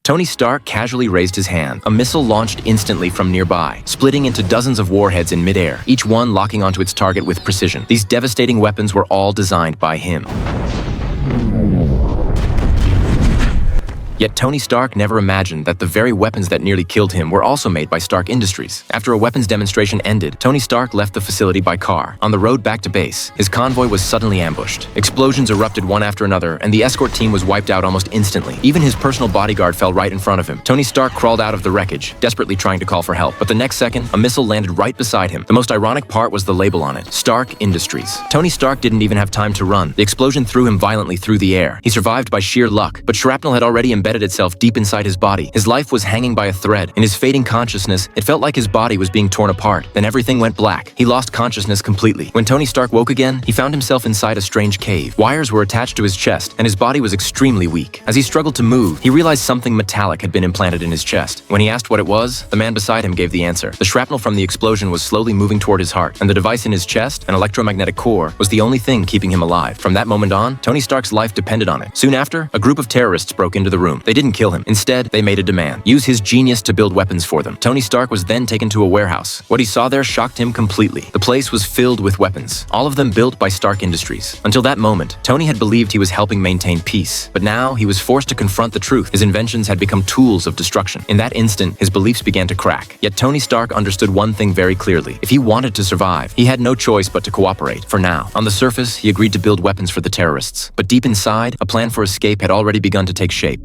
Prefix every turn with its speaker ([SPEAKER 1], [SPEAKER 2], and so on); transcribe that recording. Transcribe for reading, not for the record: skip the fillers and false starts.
[SPEAKER 1] Tony Stark casually raised his hand. A missile launched instantly from nearby, splitting into dozens of warheads in midair, each one locking onto its target with precision. These devastating weapons were all designed by him. Yet Tony Stark never imagined that the very weapons that nearly killed him were also made by Stark Industries. After a weapons demonstration ended, Tony Stark left the facility by car. On the road back to base, his convoy was suddenly ambushed. Explosions erupted one after another, and the escort team was wiped out almost instantly. Even his personal bodyguard fell right in front of him. Tony Stark crawled out of the wreckage, desperately trying to call for help. But the next second, a missile landed right beside him. The most ironic part was the label on it: Stark Industries. Tony Stark didn't even have time to run. The explosion threw him violently through the air. He survived by sheer luck, but shrapnel had already embedded itself deep inside his body. His life was hanging by a thread. In his fading consciousness, it felt like his body was being torn apart. Then everything went black. He lost consciousness completely. When Tony Stark woke again, he found himself inside a strange cave. Wires were attached to his chest, and his body was extremely weak. As he struggled to move, he realized something metallic had been implanted in his chest. When he asked what it was, the man beside him gave the answer. The shrapnel from the explosion was slowly moving toward his heart, and the device in his chest, an electromagnetic core, was the only thing keeping him alive. From that moment on, Tony Stark's life depended on it. Soon after, a group of terrorists broke into the room. They didn't kill him. Instead, they made a demand. Use his genius to build weapons for them. Tony Stark was then taken to a warehouse. What he saw there shocked him completely. The place was filled with weapons, all of them built by Stark Industries. Until that moment, Tony had believed he was helping maintain peace. But now, he was forced to confront the truth. His inventions had become tools of destruction. In that instant, his beliefs began to crack. Yet Tony Stark understood one thing very clearly. If he wanted to survive, he had no choice but to cooperate. For now, on the surface, he agreed to build weapons for the terrorists. But deep inside, a plan for escape had already begun to take shape.